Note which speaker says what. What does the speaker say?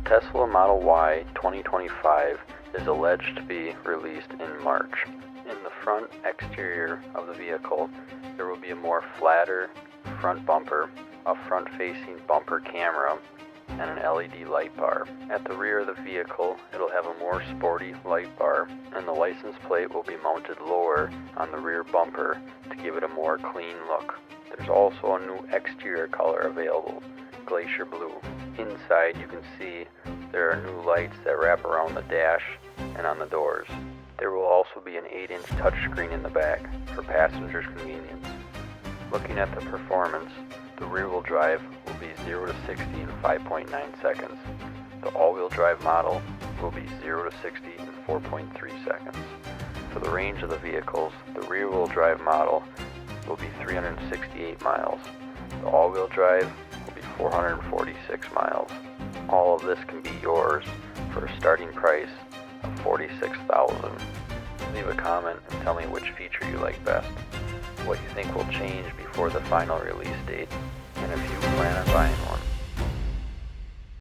Speaker 1: Tesla Model Y 2025 is alleged to be released in March. In the front exterior of the vehicle, there will be a more flatter front bumper, a front-facing bumper camera, and an LED light bar. At the rear of the vehicle, it'll have a more sporty light bar, and the license plate will be mounted lower on the rear bumper to give it a more clean look. There's also a new exterior color available, Glacier Blue. Inside, you can see there are new lights that wrap around the dash and on the doors. There will also be an 8-inch touchscreen in the back for passengers' convenience. Looking at the performance, the rear-wheel drive will be 0 to 60 in 5.9 seconds. The all-wheel drive model will be 0 to 60 in 4.3 seconds. For the range of the vehicles, the rear-wheel drive model will be 368 miles. The all-wheel drive will be 446 miles. All of this can be yours for a starting price of $46,000. Leave a comment and tell me which feature you like best, what you think will change before the final release date, and if you plan on buying one.